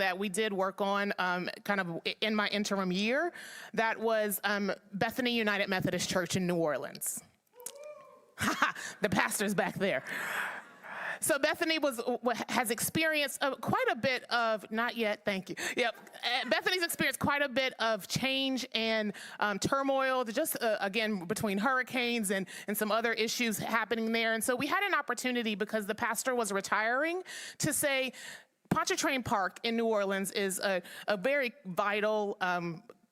that we did work on kind of in my interim year. That was Bethany United Methodist Church in New Orleans. The pastor's back there. So Bethany has experienced quite a bit of, not yet, thank you. Yep, Bethany's experienced quite a bit of change and turmoil, just again, between hurricanes and some other issues happening there. And so we had an opportunity, because the pastor was retiring, to say, Pontchartrain Park in New Orleans is a very vital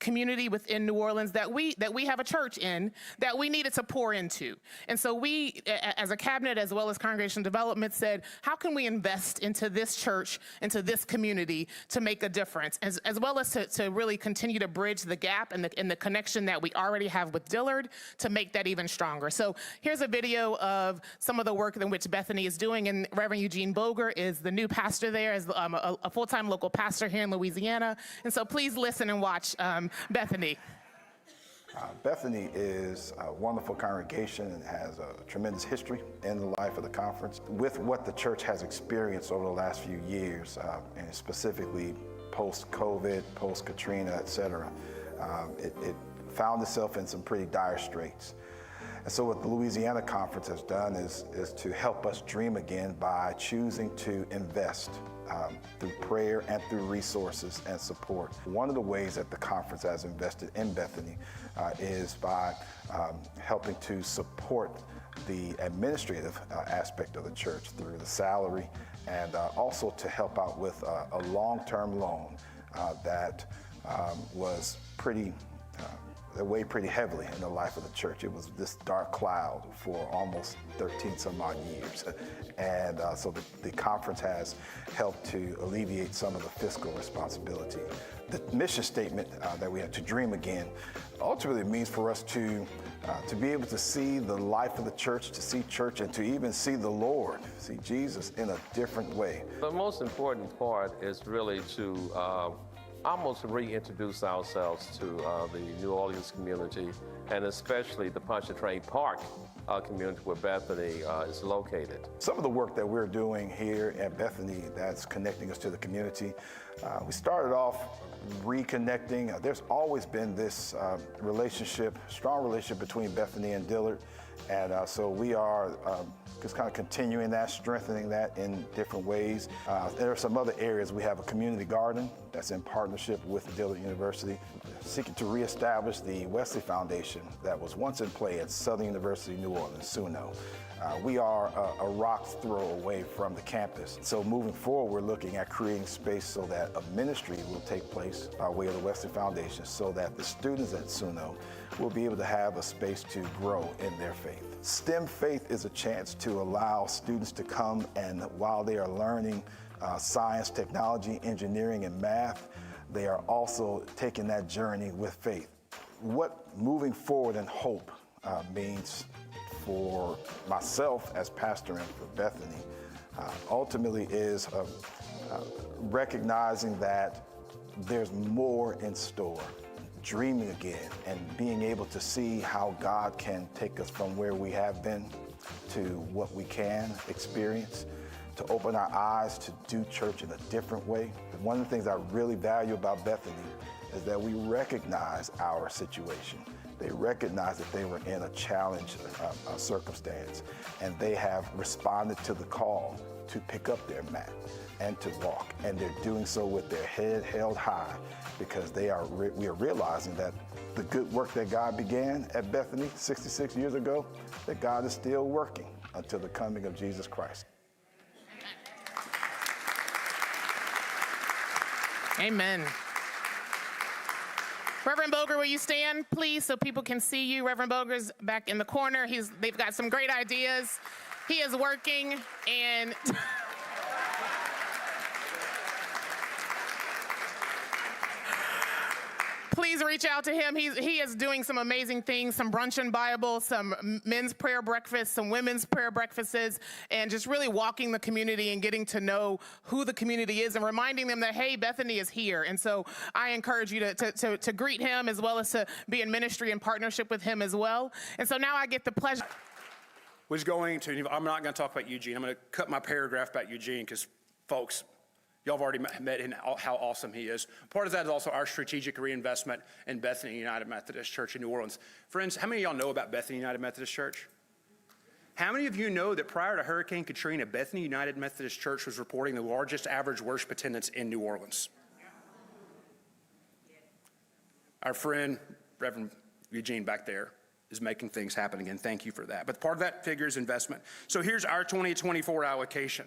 community within New Orleans that we have a church in that we needed to pour into. And so we, as a cabinet, as well as congregational development, said, how can we invest into this church, into this community, to make a difference, as well as to really continue to bridge the gap and the connection that we already have with Dillard to make that even stronger. So here's a video of some of the work in which Bethany is doing, and Reverend Eugene Boger is the new pastor there, as a full-time local pastor here in Louisiana. And so please listen and watch Bethany. Bethany is a wonderful congregation and has a tremendous history in the life of the conference. With what the church has experienced over the last few years, and specifically post-COVID, post-Katrina, et cetera, it found itself in some pretty dire straits. And so what the Louisiana Conference has done is to help us dream again by choosing to invest through prayer and through resources and support. One of the ways that the conference has invested in Bethany is by helping to support the administrative aspect of the church through the salary, and also to help out with a long-term loan that was that weighed pretty heavily in the life of the church. It was this dark cloud for almost 13 some odd years. And so the conference has helped to alleviate some of the fiscal responsibility. The mission statement that we have, to dream again, ultimately means for us to be able to see the life of the church, to see church, and to even see the Lord, see Jesus in a different way. The most important part is really to almost reintroduce ourselves to the New Orleans community, and especially the Pontchartrain Park community where Bethany is located. Some of the work that we're doing here at Bethany that's connecting us to the community, we started off reconnecting. There's always been this strong relationship between Bethany and Dillard. And so we are just kind of continuing that, strengthening that in different ways. There are some other areas. We have a community garden that's in partnership with Dillard University, seeking to reestablish the Wesley Foundation that was once in play at Southern University, New Orleans, SUNO. We are a rock's throw away from the campus. So moving forward, we're looking at creating space so that a ministry will take place by way of the Wesley Foundation, so that the students at SUNO will be able to have a space to grow in their faith. STEM faith is a chance to allow students to come, and while they are learning science, technology, engineering, and math, they are also taking that journey with faith. What moving forward in hope means for myself as pastor and for Bethany ultimately is recognizing that there's more in store, dreaming again, and being able to see how God can take us from where we have been to what we can experience, to open our eyes to do church in a different way. One of the things I really value about Bethany is that we recognize our situation. They recognize that they were in a challenge circumstance, and they have responded to the call to pick up their mat and to walk. And they're doing so with their head held high, because we are realizing that the good work that God began at Bethany 66 years ago, that God is still working until the coming of Jesus Christ. Amen. Reverend Boger, will you stand, please, so people can see you? Reverend Boger's back in the corner. They've got some great ideas. He is working, and please reach out to him. He is doing some amazing things, some brunch and Bible, some men's prayer breakfasts, some women's prayer breakfasts, and just really walking the community and getting to know who the community is and reminding them that, hey, Bethany is here. And so I encourage you to greet him, as well as to be in ministry and partnership with him as well. And so now I get the pleasure. I'm not going to talk about Eugene. I'm going to cut my paragraph about Eugene, because folks, Y'all have already met him, how awesome he is. Part of that is also our strategic reinvestment in Bethany United Methodist Church in New Orleans. Friends, how many of y'all know about Bethany United Methodist Church? How many of you know that prior to Hurricane Katrina, Bethany United Methodist Church was reporting the largest average worship attendance in New Orleans? Our friend, Reverend Eugene back there, is making things happen again. Thank you for that. But part of that figure is investment. So here's our 2024 allocation.